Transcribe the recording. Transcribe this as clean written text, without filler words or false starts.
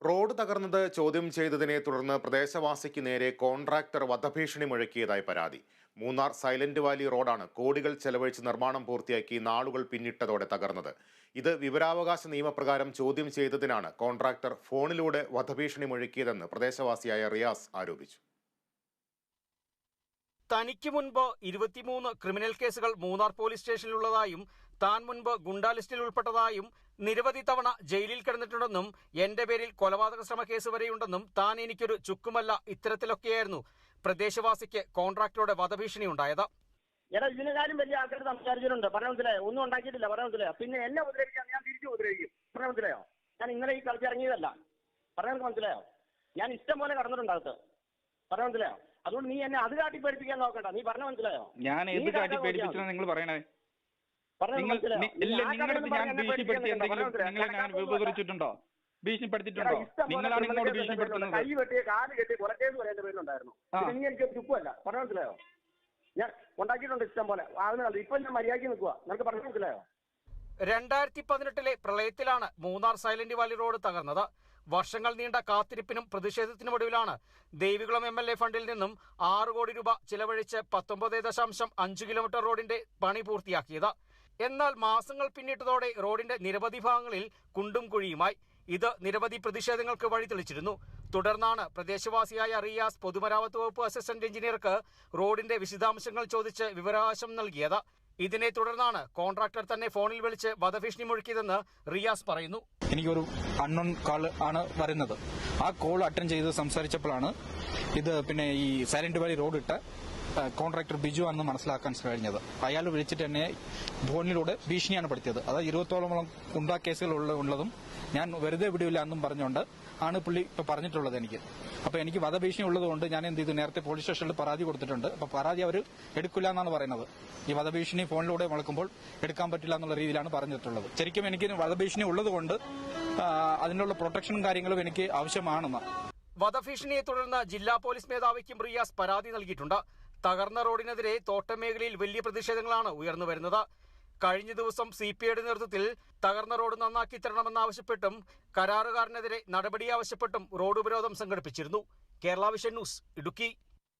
Road തകർന്നത് ചോദ്യം ചെയ്തതിനെ തുടർന്ന് പ്രദേശവാസിക്ക് നേരെ കോൺട്രാക്ടർ വധഭീഷണി മുഴക്കിയതായി പരാതി. മൂന്നാർ സൈലന്റ് വാലി റോഡാണ് കോടികൾ ചെലവഴിച്ച് നിർമ്മാണം പൂർത്തിയാക്കി നാളുകൾ പിന്നിട്ടതോടെ തകർന്നത്. ഇത് വിവരാവകാശ നിയമപ്രകാരം ചോദ്യം ചെയ്തതിനാണ് കോൺട്രാക്ടർ ഫോണിലൂടെ വധഭീഷണി മുഴക്കിയതെന്ന് പ്രദേശവാസിയായ റിയാസ് ആരോപിച്ചു. തനിക്ക് മുൻപ് 23 ക്രിമിനൽ കേസുകൾ മൂന്നാർ പോലീസ് സ്റ്റേഷനിലുള്ളതായും താൻ മുൻപ് ഗുണ്ടാ ലിസ്റ്റിൽ ഉൾപ്പെട്ടതായും നിരവധി തവണ ജയിലിൽ കിടന്നിട്ടുണ്ടെന്നും എന്റെ പേരിൽ കൊലപാതക ശ്രമ കേസ് വരെയുണ്ടെന്നും താൻ എനിക്കൊരു ചുക്കുമല്ല, ഇത്തരത്തിലൊക്കെയായിരുന്നു പ്രദേശവാസിക്ക് കോൺട്രാക്ടറുടെ വധഭീഷണി ഉണ്ടായത്. ഇതിന് കാര്യം വലിയ ആൾക്കാർ സംസാരിച്ചിട്ടുണ്ട്. പറഞ്ഞ മനസ്സിലായോ? ഒന്നും ഉണ്ടാക്കിയിട്ടില്ല. പറഞ്ഞ മനസ്സിലായോ? പിന്നെ എന്നെ ഉപദ്രവിക്കാൻ ഞാൻ തിരിച്ചു ഉപദ്രവിക്കും. പറഞ്ഞ മനസ്സിലായോ? ഞാൻ ഇന്നലെ ഈ കളിച്ചിറങ്ങിയതല്ല. പറഞ്ഞ മനസ്സിലായോ? ഞാൻ ഇഷ്ടം പോലെ കടന്നിട്ടുണ്ടാകത്ത്. പറഞ്ഞ മനസ്സിലായോ? അതുകൊണ്ട് നീ എന്നെ അത് കാട്ടി പേടിപ്പിക്കാൻ നോക്കണ്ട. നീ പറഞ്ഞ മനസ്സിലായോ? ഞാൻ ഏത് കാട്ടി പേടിപ്പിച്ചാ നിങ്ങൾ പറയണേ? ഭീഷണിപ്പെടുത്തിയിട്ടുണ്ടോ? ഭീഷണിപ്പെടുത്തിയിട്ടുണ്ടോ? നിങ്ങളാണ് ഇങ്ങോട്ട് ഭീഷണിപ്പെടുത്തുന്നത്. കൈ വെട്ടിയ കാല് കെട്ടി കുറക്കേസ് വരെ എന്റെ പേരിലുണ്ടായിരുന്നു. നീ എനിക്ക് ചുക്കുമല്ല. പറഞ്ഞ മനസ്സിലായോ? ഞാൻ ഉണ്ടാക്കിയിട്ടുണ്ട് ഇഷ്ടം പോലെ. ഇപ്പൊ ഞാൻ മര്യാദയ്ക്ക് നിൽക്കുക. നിനക്ക് പറഞ്ഞ മനസ്സിലായോ? 2018 പ്രളയത്തിലാണ് മൂന്നാർ സൈലന്റ് വാലി റോഡ് തകർന്നത്. വർഷങ്ങൾ നീണ്ട കാത്തിരിപ്പിനും പ്രതിഷേധത്തിനുമൊടുവിലാണ് ദേവികുളം MLA ഫണ്ടിൽ നിന്നും 6 കോടി രൂപ ചിലവഴിച്ച് 19.5 കിലോമീറ്റർ റോഡിന്റെ പണി പൂർത്തിയാക്കിയത്. എന്നാൽ മാസങ്ങൾ പിന്നിട്ടതോടെ റോഡിന്റെ നിരവധി ഭാഗങ്ങളിൽ കുണ്ടും കുഴിയുമായി. ഇത് നിരവധി പ്രതിഷേധങ്ങൾക്ക് വഴിതെളിച്ചിരുന്നു. തുടർന്നാണ് പ്രദേശവാസിയായ റിയാസ് പൊതുമരാമത്ത് വകുപ്പ് അസിസ്റ്റന്റ് എഞ്ചിനീയർക്ക് റോഡിന്റെ വിശദാംശങ്ങൾ ചോദിച്ച് വിവരാവകാശം നൽകിയത്. ഇതിനെ തുടർന്നാണ് കോൺട്രാക്ടർ തന്നെ ഫോണിൽ വിളിച്ച് വധഭീഷണി മുഴക്കിയതെന്ന് റിയാസ് പറയുന്നു. എനിക്കൊരു അൺനോൺ കോൾ ആണ് വരുന്നത്. ആ കോൾ അറ്റൻഡ് ചെയ്ത് സംസാരിച്ചപ്പോഴാണ് ഇത് പിന്നെ ഈ സൈലന്റ് വാലി റോഡ് ഇട്ട കോൺട്രാക്ടർ ബിജു ആണെന്ന് മനസ്സിലാക്കാൻ കഴിഞ്ഞത്. അയാൾ വിളിച്ചിട്ട് എന്നെ ഫോണിലൂടെ ഭീഷണിയാണ് പെടുത്തിയത്. അത് 20ഓളം ഗുണ്ടാ കേസുകൾ ഉള്ളതും ഞാൻ വെറുതെ വിടില്ല എന്നും പറഞ്ഞുകൊണ്ട് ആണ് പുള്ളി ഇപ്പൊ പറഞ്ഞിട്ടുള്ളത് എനിക്ക്. അപ്പൊ എനിക്ക് വധഭീഷണി ഉള്ളതുകൊണ്ട് ഞാൻ എന്ത് ചെയ്തു, നേരത്തെ പോലീസ് സ്റ്റേഷനിൽ പരാതി കൊടുത്തിട്ടുണ്ട്. അപ്പൊ പരാതി അവർ എടുക്കില്ല എന്നാണ് പറയുന്നത്. ഈ വധഭീഷണി ഫോണിലൂടെ മുളക്കുമ്പോൾ എടുക്കാൻ പറ്റില്ല എന്നുള്ള രീതിയിലാണ് പറഞ്ഞിട്ടുള്ളത്. ശരിക്കും എനിക്ക് വധഭീഷണി ഉള്ളതുകൊണ്ട് അതിനുള്ള പ്രൊട്ടക്ഷനും കാര്യങ്ങളും എനിക്ക് ആവശ്യമാണെന്ന്. വധഭീഷണിയെ തുടർന്ന് ജില്ലാ പോലീസ് മേധാവിക്കും റിയാസ് പരാതി നൽകിയിട്ടുണ്ട്. തകർന്ന റോഡിനെതിരെ തോട്ടം മേഖലയിൽ വലിയ പ്രതിഷേധങ്ങളാണ് ഉയർന്നുവരുന്നത്. കഴിഞ്ഞ ദിവസം CPIയുടെ നേതൃത്വത്തിൽ തകർന്ന റോഡ് നന്നാക്കി തരണമെന്നാവശ്യപ്പെട്ടും കരാറുകാരനെതിരെ നടപടി ആവശ്യപ്പെട്ടും റോഡ് ഉപരോധം സംഘടിപ്പിച്ചിരുന്നു. Kerala vision news, Idukki.